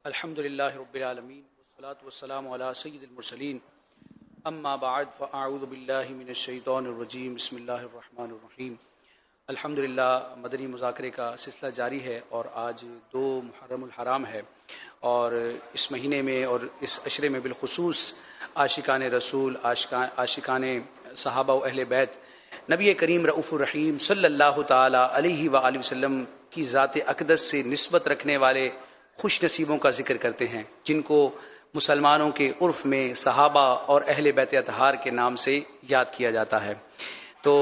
الحمد للہ رب العالمین والصلاة والسلام علی سید المرسلین اما بعد فاعوذ باللہ من الشیطان الرجیم بسم اللہ الرحمن الرحیم۔ الحمدللہ مدنی مذاکرے کا سلسلہ جاری ہے اور آج 2 محرم الحرام ہے، اور اس مہینے میں اور اس عشرے میں بالخصوص عاشقان رسول، عاشقان صحابہ و اہل بیت، نبی کریم رؤوف الرحیم صلی اللہ تعالی علیہ وآلہ وسلم کی ذات اقدس سے نسبت رکھنے والے خوش نصیبوں کا ذکر کرتے ہیں، جن کو مسلمانوں کے عرف میں صحابہ اور اہل بیت اطہار کے نام سے یاد کیا جاتا ہے۔ تو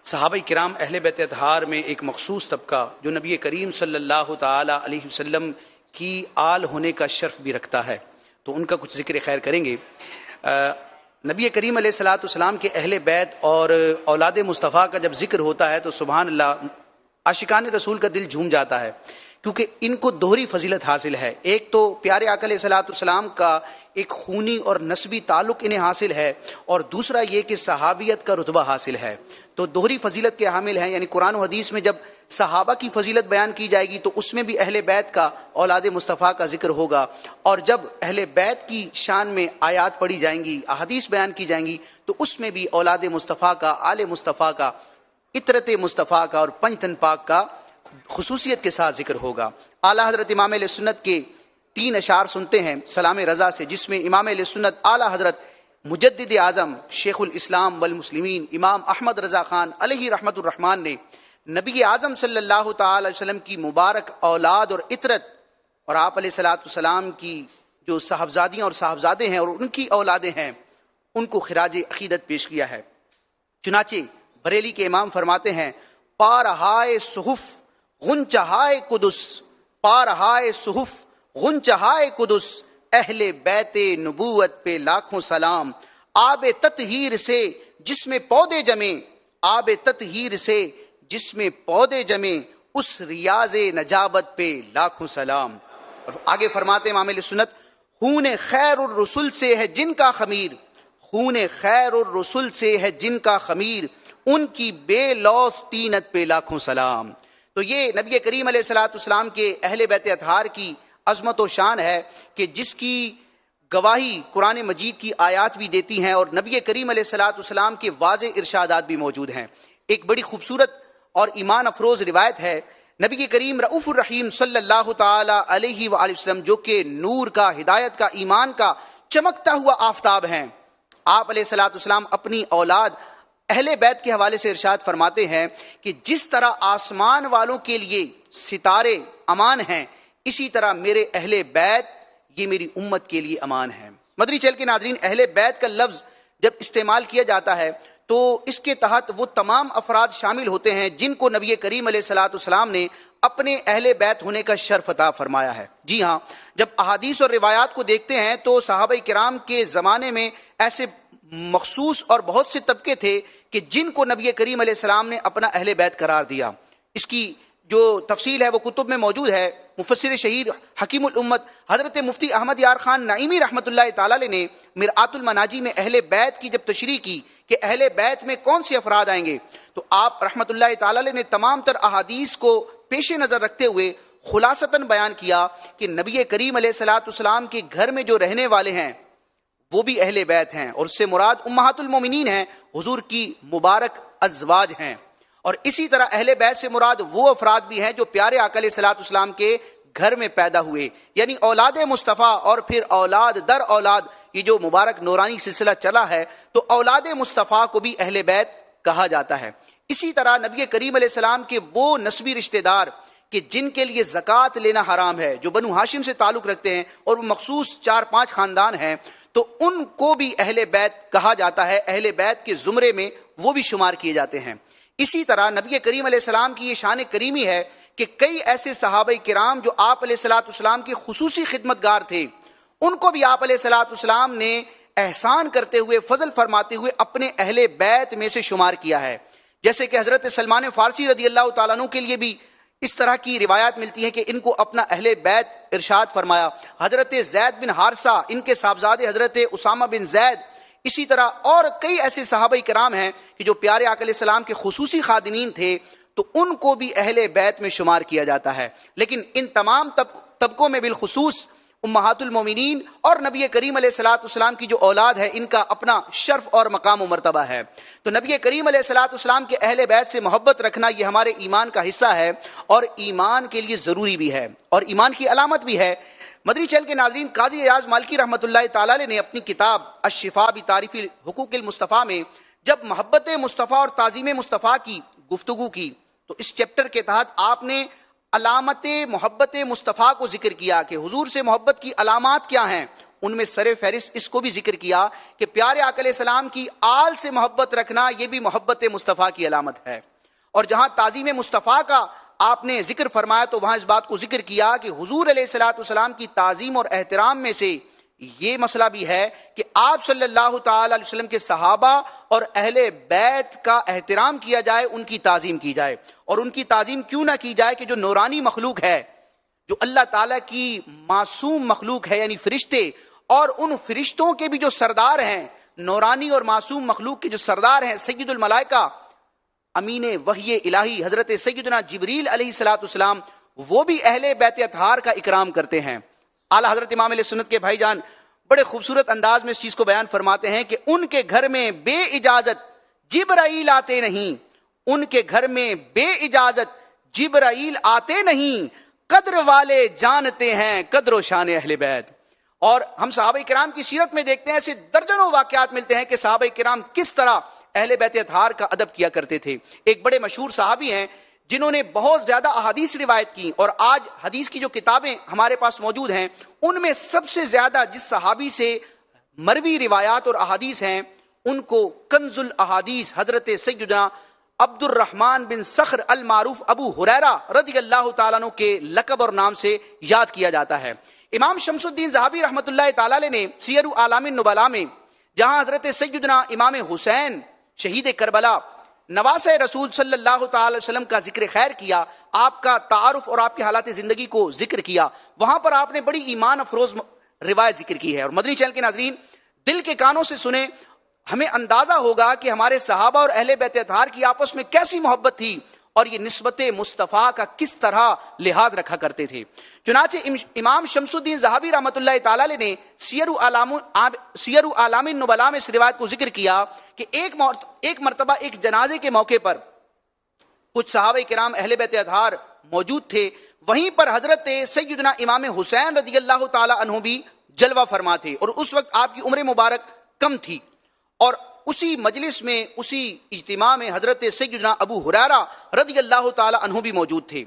صحابہ کرام اہل بیت اطہار میں ایک مخصوص طبقہ جو نبی کریم صلی اللہ تعالی علیہ وسلم کی آل ہونے کا شرف بھی رکھتا ہے، تو ان کا کچھ ذکر خیر کریں گے۔ نبی کریم علیہ الصلوۃ والسلام کے اہل بیت اور اولاد مصطفیٰ کا جب ذکر ہوتا ہے تو سبحان اللہ عاشقان رسول کا دل جھوم جاتا ہے، کیونکہ ان کو دوہری فضیلت حاصل ہے۔ ایک تو پیارے آقا علیہ الصلوۃ والسلام کا ایک خونی اور نسبی تعلق انہیں حاصل ہے، اور دوسرا یہ کہ صحابیت کا رتبہ حاصل ہے، تو دوہری فضیلت کے حامل ہیں۔ یعنی قرآن و حدیث میں جب صحابہ کی فضیلت بیان کی جائے گی تو اس میں بھی اہل بیت کا، اولاد مصطفیٰ کا ذکر ہوگا، اور جب اہل بیت کی شان میں آیات پڑھی جائیں گی، احادیث بیان کی جائیں گی، تو اس میں بھی اولاد مصطفیٰ کا، آل مصطفیٰ کا، عطرت مصطفیٰ کا اور پنجتن پاک کا خصوصیت کے ساتھ ذکر ہوگا۔ اعلیٰ حضرت امام علیہ سنت کے 3 اشعار سنتے ہیں سلام رضا سے، جس میں امام علیہ سنت اعلیٰ حضرت مجدد اعظم شیخ الاسلام والمسلمین امام احمد رضا خان علیہ رحمت الرحمن نے نبی اعظم صلی اللہ تعالی علیہ وسلم کی مبارک اولاد اور عطرت، اور آپ علیہ الصلوۃ والسلام کی جو صاحبزادیاں اور صاحبزادے ہیں اور ان کی اولادیں ہیں، ان کو خراج عقیدت پیش کیا ہے۔ چنانچہ بریلی کے امام فرماتے ہیں، پارہائے صحف غنچہائے قدس، پارہائے صحف غنچہائے قدس، اہل بیت نبوت پہ لاکھوں سلام، آب تطہیر سے جس میں پودے جمیں، آب تطہیر سے جس میں پودے جمیں، اس ریاض نجابت پہ لاکھوں سلام۔ اور آگے فرماتے امام علیہ سنت، خون خیر الرسل سے ہے جن کا خمیر، خون خیر الرسل سے ہے جن کا خمیر، ان کی بے لوث طینت پہ لاکھوں سلام۔ تو یہ نبی کریم علیہ الصلوۃ والسلام کے اہل بیت اطہار کی عظمت و شان ہے، کہ جس کی گواہی قرآن مجید کی آیات بھی دیتی ہیں، اور نبی کریم علیہ الصلوۃ والسلام کے واضح ارشادات بھی موجود ہیں۔ ایک بڑی خوبصورت اور ایمان افروز روایت ہے، نبی کریم رؤوف الرحیم صلی اللہ تعالی علیہ وآلہ وسلم جو کہ نور کا، ہدایت کا، ایمان کا چمکتا ہوا آفتاب ہیں، آپ علیہ الصلوۃ والسلام اپنی اولاد اہل بیت کے حوالے سے ارشاد فرماتے ہیں کہ جس طرح آسمان والوں کے لیے ستارے امان ہیں، اسی طرح میرے اہل بیت یہ میری امت کے لیے امان ہیں۔ مدنی چینل کے ناظرین، اہل بیت کا لفظ جب استعمال کیا جاتا ہے تو اس کے تحت وہ تمام افراد شامل ہوتے ہیں جن کو نبی کریم علیہ الصلوۃ والسلام نے اپنے اہل بیت ہونے کا شرف عطا فرمایا ہے۔ جی ہاں، جب احادیث اور روایات کو دیکھتے ہیں تو صحابہ کرام کے زمانے میں ایسے مخصوص اور بہت سے طبقے تھے کہ جن کو نبی کریم علیہ السلام نے اپنا اہل بیت قرار دیا۔ اس کی جو تفصیل ہے وہ کتب میں موجود ہے۔ مفسر شہیر حکیم الامت حضرت مفتی احمد یار خان نعیمی رحمۃ اللہ تعالی علیہ نے مرآت المناجی میں اہل بیت کی جب تشریح کی کہ اہل بیت میں کون سے افراد آئیں گے، تو آپ رحمۃ اللہ تعالی علیہ نے تمام تر احادیث کو پیش نظر رکھتے ہوئے خلاصتاً بیان کیا کہ نبی کریم علیہ الصلوۃ والسلام کے گھر میں جو رہنے والے ہیں وہ بھی اہل بیت ہیں، اور اس سے مراد امہات المومنین ہیں، حضور کی مبارک ازواج ہیں۔ اور اسی طرح اہل بیت سے مراد وہ افراد بھی ہیں جو پیارے آقا علیہ الصلوۃ والسلام کے گھر میں پیدا ہوئے، یعنی اولاد مصطفیٰ اور پھر اولاد در اولاد، یہ جو مبارک نورانی سلسلہ چلا ہے، تو اولاد مصطفیٰ کو بھی اہل بیت کہا جاتا ہے۔ اسی طرح نبی کریم علیہ السلام کے وہ نسبی رشتہ دار کہ جن کے لیے زکوٰۃ لینا حرام ہے، جو بنو ہاشم سے تعلق رکھتے ہیں، اور وہ مخصوص 4-5 خاندان ہیں، تو ان کو بھی اہل بیت کہا جاتا ہے، اہل بیت کے زمرے میں وہ بھی شمار کیے جاتے ہیں۔ اسی طرح نبی کریم علیہ السلام کی یہ شان کریمی ہے کہ کئی ایسے صحابہ کرام جو آپ علیہ الصلوۃ والسلام کے خصوصی خدمتگار تھے، ان کو بھی آپ علیہ الصلوۃ والسلام نے احسان کرتے ہوئے، فضل فرماتے ہوئے اپنے اہل بیت میں سے شمار کیا ہے۔ جیسے کہ حضرت سلمان فارسی رضی اللہ تعالیٰ عنہ کے لیے بھی اس طرح کی روایات ملتی ہیں کہ ان کو اپنا اہل بیت ارشاد فرمایا۔ حضرت زید بن حارثہ، ان کے صاحبزادے حضرت اسامہ بن زید، اسی طرح اور کئی ایسے صحابہ کرام ہیں کہ جو پیارے آقا علیہ السلام کے خصوصی خادمین تھے، تو ان کو بھی اہل بیت میں شمار کیا جاتا ہے۔ لیکن ان تمام طبقوں میں بالخصوص امہات المومنین اور نبی کریم علیہ الصلوۃ والسلام کی جو اولاد ہے ان کا اپنا شرف اور مقام و مرتبہ ہے. تو نبی کریم علیہ الصلوۃ والسلام کے اہل بیت سے محبت رکھنا یہ ہمارے ایمان کا حصہ ہے اور ایمان کے لیے ضروری بھی ہے اور ایمان کی علامت بھی ہے. مدنی چینل کے ناظرین، قاضی ایاز مالکی رحمۃ اللہ تعالی علیہ نے اپنی کتاب الشفاء بتعریف حقوق المصطفیٰ میں جب محبت مصطفیٰ اور تعظیم مصطفیٰ کی گفتگو کی تو اس چیپٹر کے تحت آپ نے علامت محبت مصطفیٰ کو ذکر کیا کہ حضور سے محبت کی علامات کیا ہیں. ان میں سر فہرست اس کو بھی ذکر کیا کہ پیارے آقا علیہ السلام کی آل سے محبت رکھنا یہ بھی محبت مصطفیٰ کی علامت ہے. اور جہاں تعظیم مصطفیٰ کا آپ نے ذکر فرمایا تو وہاں اس بات کو ذکر کیا کہ حضور علیہ الصلوۃ والسلام کی تعظیم اور احترام میں سے یہ مسئلہ بھی ہے کہ آپ صلی اللہ تعالی علیہ وسلم کے صحابہ اور اہل بیت کا احترام کیا جائے، ان کی تعظیم کی جائے. اور ان کی تعظیم کیوں نہ کی جائے کہ جو نورانی مخلوق ہے، جو اللہ تعالیٰ کی معصوم مخلوق ہے، یعنی فرشتے، اور ان فرشتوں کے بھی جو سردار ہیں، نورانی اور معصوم مخلوق کے جو سردار ہیں سید الملائکہ امین وحی الہی حضرت سیدنا جبریل علیہ الصلوۃ والسلام، وہ بھی اہل بیت اطہار کا اکرام کرتے ہیں. اعلیٰ حضرت امام علیہ سنت کے بھائی جان بڑے خوبصورت انداز میں اس چیز کو بیان فرماتے ہیں کہ ان کے گھر میں بے اجازت جبرائیل آتے نہیں، ان کے گھر میں بے اجازت جبرائیل آتے نہیں، قدر والے جانتے ہیں قدر و شان اہل بیت. اور ہم صحابہ کرام کی سیرت میں دیکھتے ہیں ایسے درجنوں واقعات ملتے ہیں کہ صحابہ کرام کس طرح اہل بیت اطہار کا ادب کیا کرتے تھے. ایک بڑے مشہور صحابی ہیں جنہوں نے بہت زیادہ احادیث روایت کی، اور آج حدیث کی جو کتابیں ہمارے پاس موجود ہیں ان میں سب سے زیادہ جس صحابی سے مروی روایات اور احادیث ہیں ان کو کنز الاحادیث حضرت سیدنا عبد الرحمن بن صخر المعروف ابو ہریرہ رضی اللہ تعالیٰ عنہ کے لقب اور نام سے یاد کیا جاتا ہے. امام شمس الدین ذہبی رحمۃ اللہ تعالی علیہ نے سیر اعلام النبلاء میں جہاں حضرت سیدنا امام حسین شہید کربلا نواسہ رسول صلی اللہ تعالی وسلم کا ذکر خیر کیا، آپ کا تعارف اور آپ کے حالات زندگی کو ذکر کیا، وہاں پر آپ نے بڑی ایمان افروز روایت ذکر کی ہے. اور مدنی چینل کے ناظرین دل کے کانوں سے سنیں، ہمیں اندازہ ہوگا کہ ہمارے صحابہ اور اہل بیت اطہار کی آپس میں کیسی محبت تھی اور یہ نسبت مصطفیٰ کا کس طرح لحاظ رکھا کرتے تھے. چنانچہ امام شمس الدین ذہبی رحمۃ اللہ تعالی علیہ نے سیر اعلام النبلاء میں اس روایت کو ذکر کیا کہ ایک مرتبہ ایک جنازے کے موقع پر کچھ صحابہ کرام اہل بیت اطہار موجود تھے، وہیں پر حضرت سیدنا امام حسین رضی اللہ تعالی عنہ بھی جلوہ فرما تھے، اور اس وقت آپ کی عمر مبارک کم تھی. اور اسی مجلس میں اسی اجتماع میں حضرت سیدنا ابو ہریرہ رضی اللہ تعالی عنہ بھی موجود تھے.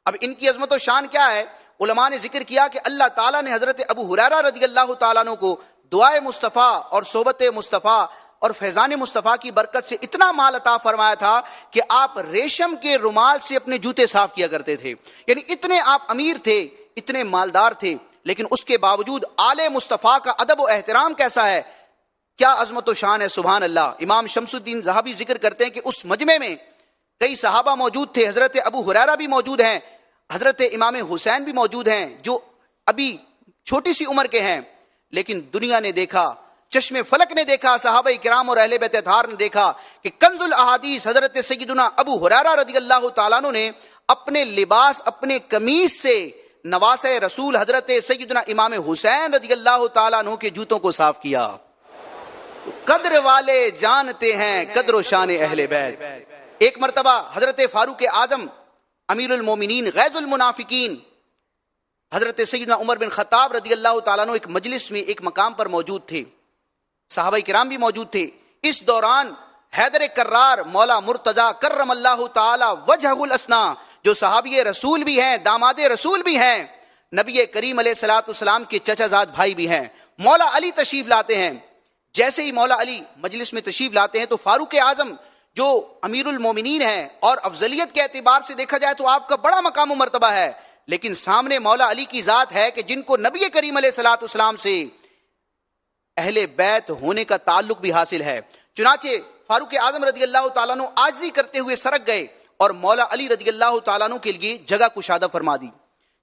اب ان کی عظمت و شان کیا ہے؟ علماء نے ذکر کیا کہ اللہ تعالیٰ نے حضرت ابو ہریرہ رضی اللہ تعالیٰ عنہ کو دعائے مصطفیٰ اور صحبت مصطفیٰ اور فیضان مصطفیٰ کی برکت سے اتنا مال عطا فرمایا تھا کہ آپ ریشم کے رومال سے اپنے جوتے صاف کیا کرتے تھے. یعنی اتنے آپ امیر تھے، اتنے مالدار تھے، لیکن اس کے باوجود آل مصطفیٰ کا ادب و احترام کیسا ہے، کیا عظمت و شان ہے، سبحان اللہ. امام شمس الدین ذہبی ذکر کرتے ہیں کہ اس مجمع میں کئی صحابہ موجود تھے، حضرت ابو ہریرہ بھی موجود ہیں، حضرت امام حسین بھی موجود ہیں جو ابھی چھوٹی سی عمر کے ہیں، لیکن دنیا نے دیکھا، چشم فلک نے دیکھا، صحابہ کرام اور اہل بیت اطہار نے دیکھا کہ کنز الاحادیث حضرت سیدنا ابو ہریرہ رضی اللہ تعالیٰ عنہ نے اپنے لباس، اپنے قمیص سے نواسہ رسول حضرت سیدنا امام حسین رضی اللہ تعالیٰ عنہ کے جوتوں کو صاف کیا. قدر والے جانتے ہیں قدر و شان اہل بیت. ایک مرتبہ حضرت فاروق اعظم امیر المومنین غیظ المنافقین حضرت سیدنا عمر بن خطاب رضی اللہ تعالیٰ عنہ ایک مجلس میں ایک مقام پر موجود تھے، صحابہ کرام بھی موجود تھے. اس دوران حیدر کرار مولا مرتضی کرم اللہ تعالی وجہہ الاسنا، جو صحابی رسول بھی ہیں، داماد رسول بھی ہیں، نبی کریم علیہ الصلوۃ والسلام کے چچا زاد بھائی بھی ہیں، مولا علی تشریف لاتے ہیں. جیسے ہی مولا علی مجلس میں تشریف لاتے ہیں تو فاروق اعظم جو امیر المومنین ہیں اور افضلیت کے اعتبار سے دیکھا جائے تو آپ کا بڑا مقام و مرتبہ ہے، لیکن سامنے مولا علی کی ذات ہے کہ جن کو نبی کریم علیہ الصلوۃ والسلام سے اہل بیت ہونے کا تعلق بھی حاصل ہے. چنانچہ فاروق اعظم رضی اللہ تعالیٰ عنہ عاجزی کرتے ہوئے سرک گئے اور مولا علی رضی اللہ تعالیٰ عنہ کے لیے جگہ کشادہ فرما دی.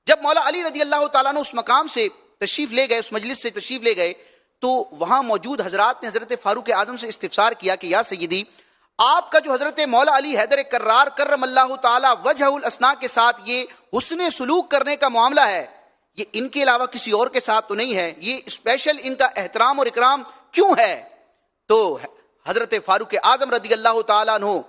جب مولا علی رضی اللہ تعالیٰ عنہ اس مقام سے تشریف لے گئے، اس مجلس سے تشریف لے گئے، تو وہاں موجود حضرات نے حضرت فاروق اعظم سے استفسار کیا کہ یا سیدی، آپ کا جو حضرت مولا علی حیدر کرار کرم اللہ تعالی وجہ الاسنا کے ساتھ یہ حسن سلوک کرنے کا معاملہ ہے، یہ ان کے علاوہ کسی اور کے ساتھ تو نہیں ہے، یہ اسپیشل ان کا احترام اور اکرام کیوں ہے؟ تو حضرت فاروق اعظم رضی اللہ تعالیٰ عنہ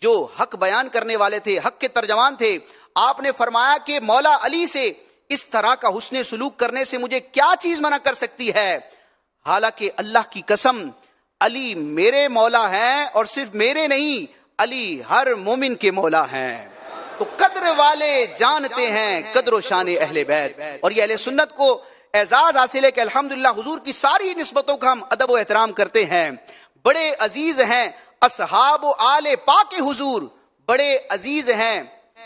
جو حق بیان کرنے والے تھے، حق کے ترجمان تھے، آپ نے فرمایا کہ مولا علی سے اس طرح کا حسن سلوک کرنے سے مجھے کیا چیز منع کر سکتی ہے؟ حالانکہ اللہ کی قسم علی میرے مولا ہیں، اور صرف میرے نہیں، علی ہر مومن کے مولا ہیں۔ تو قدر والے جانتے ہیں قدر و شان اہل بیت، اور یہ اہل سنت کو اعزاز حاصل ہے کہ الحمدللہ حضور کی ساری نسبتوں کا ہم ادب و احترام کرتے ہیں۔ بڑے عزیز ہیں اصحاب و آل پاک حضور، بڑے عزیز ہیں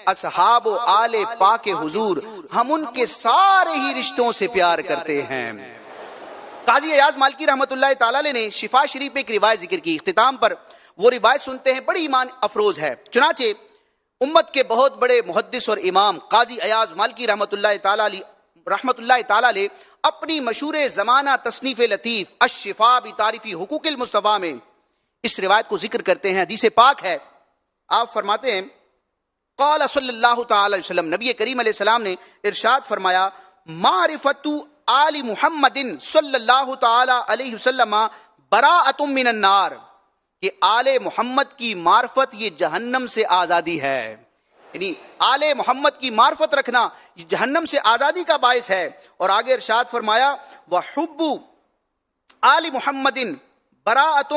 اصحاب و آل پاک حضور، ہم ان کے سارے ہی رشتوں سے پیار کرتے ہیں۔ قاضی ایاز مالکی رحمۃ اللہ تعالی علیہ نے شفا شریف میں ایک روایت ذکر کی، اختتام پر وہ روایت سنتے ہیں، بڑی ایمان افروز ہے۔ چنانچہ امت کے بہت بڑے محدث اور امام قاضی ایاز مالکی رحمۃ اللہ تعالی علیہ اپنی مشہور زمانہ تصنیف لطیف الشفا بتعریف حقوق المصطفیٰ میں اس روایت کو ذکر کرتے ہیں، حدیث پاک ہے۔ آپ فرماتے ہیں قال صلی اللہ تعالی علیہ وسلم، نبی کریم علیہ السلام نے ارشاد فرمایا، معرفت آل محمد صلی اللہ تعالی علیہ وسلم براءۃ من النار، کہ آل محمد کی معرفت یہ جہنم سے آزادی ہے، یعنی آل محمد کی معرفت رکھنا یہ جہنم سے آزادی کا باعث ہے۔ اور آگے ارشاد فرمایا وحب آل محمد براءۃ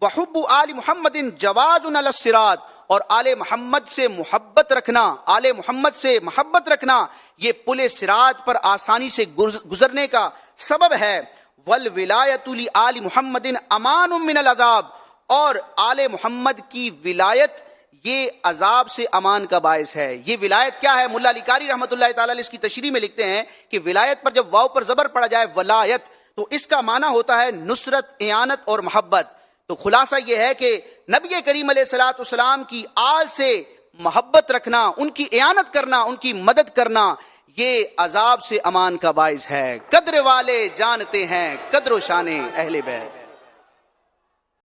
وحب آل محمد جواز علی الصراط، اور آل محمد سے محبت رکھنا، آل محمد سے محبت رکھنا یہ پل صراط پر آسانی سے گزرنے کا سبب ہے۔ والولایۃ لآل محمد امان من العذاب، اور آل محمد کی ولایت یہ عذاب سے امان کا باعث ہے۔ یہ ولایت کیا ہے؟ ملا علی قاری رحمۃ اللہ تعالی علیہ اس کی تشریح میں لکھتے ہیں کہ ولایت پر جب واو پر زبر پڑا جائے ولایت، تو اس کا معنی ہوتا ہے نصرت، اعانت اور محبت۔ تو خلاصہ یہ ہے کہ نبی کریم علیہ الصلوۃ والسلام کی آل سے محبت رکھنا، ان کی اعانت کرنا، ان کی مدد کرنا یہ عذاب سے امان کا باعث ہے۔ قدر والے جانتے ہیں قدر و شان اہل بیت۔